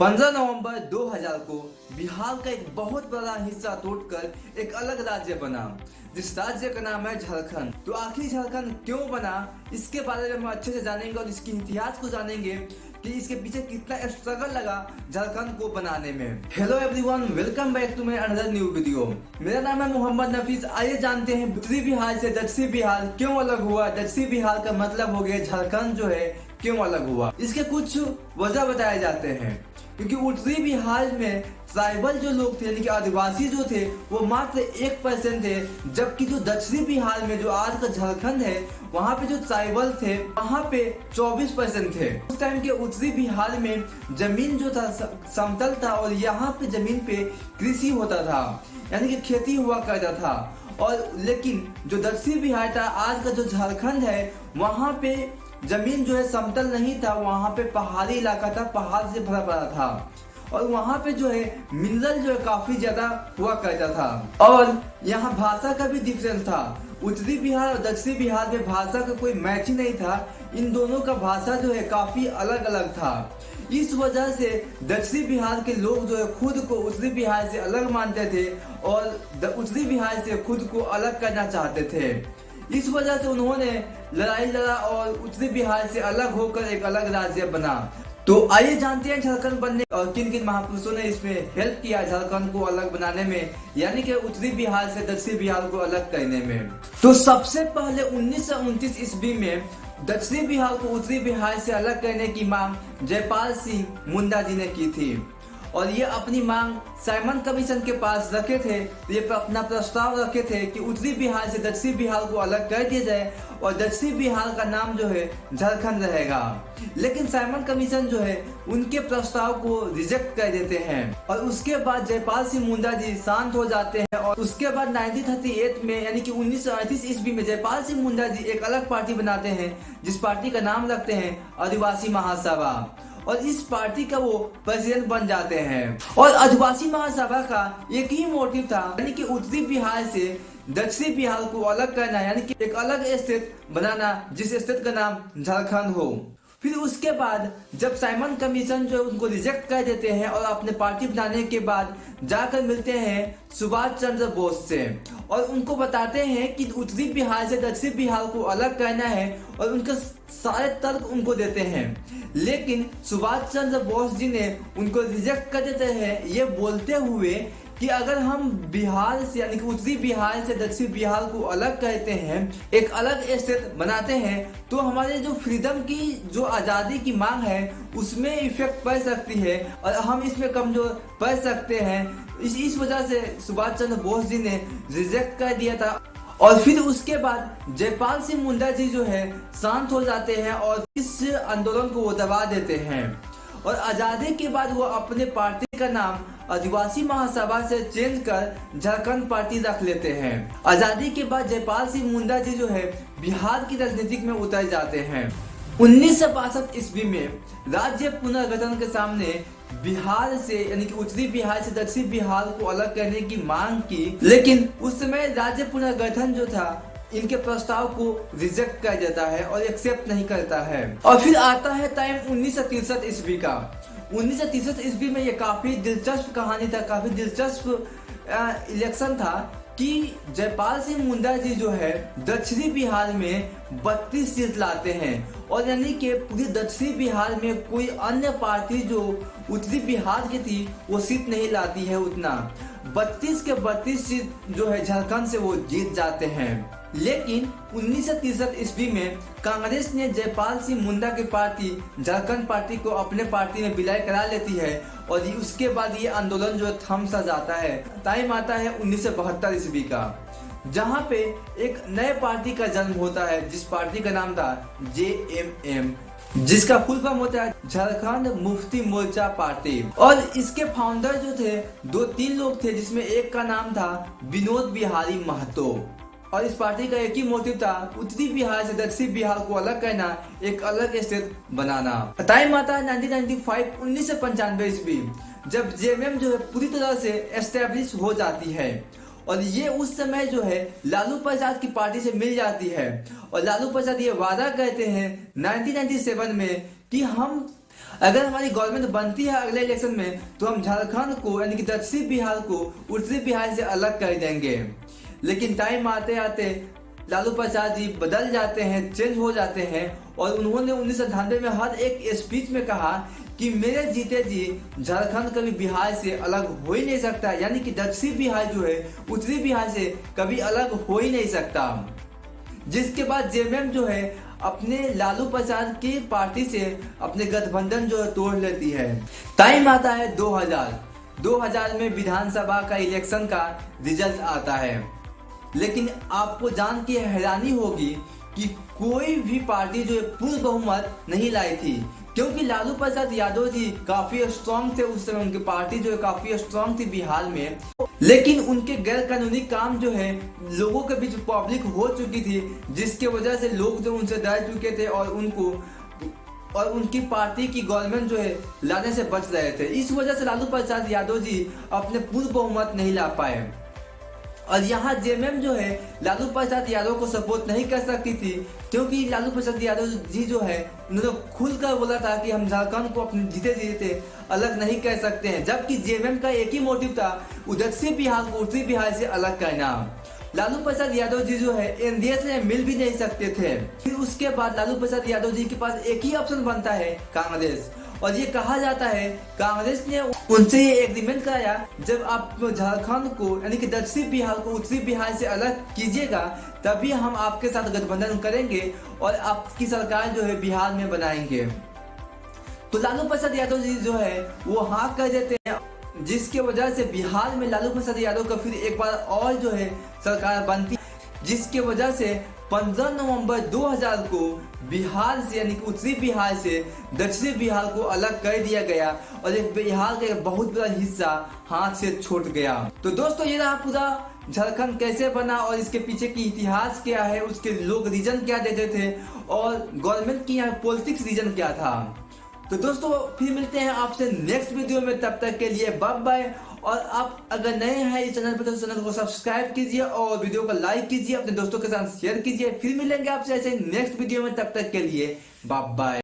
15 नवंबर 2000 को बिहार का एक बहुत बड़ा हिस्सा तोड़कर एक अलग राज्य बना, जिस राज्य का नाम है झारखंड। तो आखिर झारखंड क्यों बना, इसके बारे में हम अच्छे से जानेंगे और इसके इतिहास को जानेंगे कि इसके पीछे कितना स्ट्रगल लगा झारखंड को बनाने में। Hello everyone, welcome back to my another new video. मेरा नाम है मोहम्मद नफीस। आइए जानते हैं उत्तरी बिहार से दक्षिणी बिहार क्यों अलग हुआ। दक्षिणी बिहार का मतलब हो गया झारखंड जो है क्यों अलग हुआ। इसके कुछ वजह बताए जाते हैं, क्योंकि उत्तरी बिहार में ट्राइबल जो लोग थे यानी कि आदिवासी जो थे वो मात्र 1% थे, जबकि जो दक्षिणी बिहार में जो आज का झारखंड है वहाँ पे जो ट्राइबल थे वहाँ पे 24% थे। उस टाइम के उत्तरी बिहार में जमीन जो था समतल था और यहाँ पे जमीन पे कृषि होता था, यानी कि खेती हुआ करता था। और लेकिन जो दक्षिणी बिहार था, आज का जो झारखंड है, वहाँ पे जमीन जो है समतल नहीं था, वहाँ पे पहाड़ी इलाका था, पहाड़ से भरा पड़ा था। और वहाँ पे जो है मिनरल जो है काफी ज्यादा हुआ करता था। और यहाँ भाषा का भी डिफरेंस था। उत्तरी बिहार और दक्षिणी बिहार में भाषा का कोई मैच ही नहीं था। इन दोनों का भाषा जो है काफी अलग अलग था। इस वजह से दक्षिणी बिहार के लोग जो है खुद को उत्तरी बिहार से अलग मानते थे और उत्तरी बिहार से खुद को अलग करना चाहते थे। इस वजह से उन्होंने लड़ाई लड़ा और उत्तरी बिहार से अलग होकर एक अलग राज्य बना। तो आइए जानते हैं झारखंड बनने और किन किन महापुरुषों ने इसमें हेल्प किया झारखंड को अलग बनाने में, यानी कि उत्तरी बिहार से दक्षिणी बिहार को अलग करने में। तो सबसे पहले 1929 ईस्वी में दक्षिणी बिहार को उत्तरी बिहार से अलग करने की मांग जयपाल सिंह मुंडा जी ने की थी। और ये अपनी मांग साइमन कमीशन के पास रखे थे। ये अपना प्रस्ताव रखे थे कि उत्तरी बिहार से दक्षिणी बिहार को अलग कर दिया जाए और दक्षिणी बिहार का नाम जो है झारखंड रहेगा। लेकिन साइमन कमीशन जो है उनके प्रस्ताव को रिजेक्ट कर देते हैं और उसके बाद जयपाल सिंह मुंडा जी शांत हो जाते हैं। और उसके बाद 1938 में यानी कि 1938 ईस्वी में जयपाल सिंह मुंडा जी एक अलग पार्टी बनाते हैं, जिस पार्टी का नाम रखते हैं आदिवासी महासभा। और इस पार्टी का वो प्रेसिडेंट बन जाते हैं। और आदिवासी महासभा का एक ही मोटिव था, यानी कि उत्तरी बिहार से दक्षिणी बिहार को अलग करना, यानी कि एक अलग स्टेट बनाना जिस स्टेट का नाम झारखंड हो। फिर उसके बाद जब साइमन कमीशन जो है उनको रिजेक्ट कर देते हैं और अपने पार्टी बनाने के बाद जाकर मिलते हैं सुभाष चंद्र बोस से और उनको बताते हैं कि उत्तरी बिहार से दक्षिणी बिहार को अलग करना है और उनके सारे तर्क उनको देते हैं। लेकिन सुभाष चंद्र बोस जी ने उनको रिजेक्ट कर देते हैं, ये बोलते हुए कि अगर हम बिहार से यानी कि उत्तरी बिहार से दक्षिणी बिहार को अलग करते हैं, एक अलग स्टेट बनाते हैं, तो हमारे जो फ्रीडम की जो आज़ादी की मांग है उसमें इफेक्ट पड़ सकती है और हम इसमें कमजोर पड़ सकते हैं। इस वजह से सुभाष चंद्र बोस जी ने रिजेक्ट कर दिया था। और फिर उसके बाद जयपाल सिंह मुंडा जी जो है शांत हो जाते हैं और इस आंदोलन को वो दबा देते हैं। और आजादी के बाद वो अपने पार्टी का नाम आदिवासी महासभा से चेंज कर झारखंड पार्टी रख लेते हैं। आजादी के बाद जयपाल सिंह मुंडा जी जो है बिहार की राजनीति में उतर जाते हैं। 1962 ईस्वी में राज्य पुनर्गठन के सामने बिहार से यानी कि उत्तरी बिहार से दक्षिणी बिहार को अलग करने की मांग की, लेकिन उस समय राज्य पुनर्गठन जो था इनके प्रस्ताव को रिजेक्ट कर देता है और एक्सेप्ट नहीं करता है। और फिर आता है टाइम 1963 ईस्वी का। 1963 ईस्वी में ये काफी दिलचस्प कहानी था, काफी दिलचस्प इलेक्शन था कि जयपाल सिंह मुंडा जी जो है दक्षिणी बिहार में 32 सीट लाते हैं और यानी कि पूरी दक्षिणी बिहार में कोई अन्य पार्टी जो उत्तरी बिहार की थी वो सीट नहीं लाती है उतना। 32 के 32 सीट जो है झारखंड से वो जीत जाते हैं। लेकिन 1963 ईस्वी में कांग्रेस ने जयपाल सिंह मुंडा की पार्टी झारखंड पार्टी को अपने पार्टी में विलय करा लेती है और उसके बाद ये आंदोलन जो थम सा जाता है। टाइम आता है 1972 ईस्वी का, जहां पे एक नए पार्टी का जन्म होता है, जिस पार्टी का नाम था JMM, जिसका फुल फॉर्म होता है झारखंड मुक्ति मोर्चा पार्टी। और इसके फाउंडर जो थे 2-3 लोग थे, जिसमें एक का नाम था विनोद बिहारी महतो। और इस पार्टी का एक ही मोटिव था उत्तरी बिहार से दक्षिणी बिहार को अलग करना, एक अलग स्टेट बनाना। टाइम आता है 1995 ईस्वी, जब JMM जो है पूरी तरह से एस्टेब्लिश हो जाती है और ये उस समय जो है लालू प्रसाद की पार्टी से मिल जाती है। और लालू प्रसाद ये वादा करते हैं 1997 में कि हम अगर हमारी गवर्नमेंट बनती है अगले इलेक्शन में तो हम झारखंड को यानी कि दक्षिण बिहार को उत्तरी बिहार से अलग कर देंगे। लेकिन टाइम आते आते लालू प्रसाद जी बदल जाते हैं, चेंज हो जाते हैं और उन्होंने 1998 में हर एक स्पीच में कहा कि मेरे जीते जी झारखंड कभी बिहार से अलग हो ही नहीं सकता, यानी कि दक्षिण बिहार जो है उत्तरी बिहार से कभी अलग हो ही नहीं सकता। जिसके बाद जेएमएम जो है अपने लालू प्रसाद की पार्टी से अपने गठबंधन जो है तोड़ लेती है। टाइम आता है 2000 में विधानसभा का इलेक्शन का रिजल्ट आता है। लेकिन आपको जान के हैरानी होगी कि कोई भी पार्टी जो है पूर्ण बहुमत नहीं लाई थी, क्योंकि लालू प्रसाद यादव जी काफी स्ट्रांग थे उस समय, उनकी पार्टी जो है काफी स्ट्रांग थी बिहार में। लेकिन उनके गैर कानूनी काम जो है लोगों के बीच पब्लिक हो चुकी थी, जिसके वजह से लोग जो उनसे डर चुके थे और उनकी पार्टी की गवर्नमेंट जो है लाने से बच रहे थे। इस वजह से लालू प्रसाद यादव जी अपने पूर्ण बहुमत नहीं ला पाए और यहाँ जेएमएम जो है लालू प्रसाद यादव को सपोर्ट नहीं कर सकती थी, क्योंकि लालू प्रसाद यादव जी जो है उन्होंने खुलकर बोला था कि हम झारखंड को अपने जीते जीते अलग नहीं कर सकते हैं, जबकि जेएमएम का एक ही मोटिव था दक्षिण बिहार को उत्तरी बिहार से अलग करना। लालू प्रसाद यादव जी जो है एनडीए से मिल भी नहीं सकते थे। फिर उसके बाद लालू प्रसाद यादव जी के पास एक ही ऑप्शन बनता है कांग्रेस, और ये कहा जाता है कांग्रेस ने उनसे ये एग्रीमेंट कराया, जब आप झारखंड को यानी कि दक्षिण बिहार को उत्तरी बिहार से अलग कीजिएगा तभी हम आपके साथ गठबंधन करेंगे और आपकी सरकार जो है बिहार में बनाएंगे। तो लालू प्रसाद यादव जी जो है वो हाँ कर देते हैं, जिसके वजह से बिहार में लालू प्रसाद यादव का फिर एक बार और जो है सरकार बनती, जिसके वजह से 15 नवंबर 2000 को बिहार से यानी कि उत्तरी बिहार से दक्षिणी बिहार को अलग कर दिया गया और एक बिहार का एक बहुत बड़ा हिस्सा हाथ से छूट गया। तो दोस्तों ये रहा पूरा झारखंड कैसे बना और इसके पीछे की इतिहास क्या है, उसके लोग रीजन क्या देते थे और गवर्नमेंट की यहाँ पॉलिटिक्स रीजन क्या था। तो दोस्तों फिर मिलते हैं आपसे नेक्स्ट वीडियो में, तब तक के लिए बाय बाय। और आप अगर नए हैं इस चैनल पर तो चैनल को सब्सक्राइब कीजिए और वीडियो को लाइक कीजिए, अपने दोस्तों के साथ शेयर कीजिए। फिर मिलेंगे आपसे ऐसे नेक्स्ट वीडियो में, तब तक के लिए बाय बाय।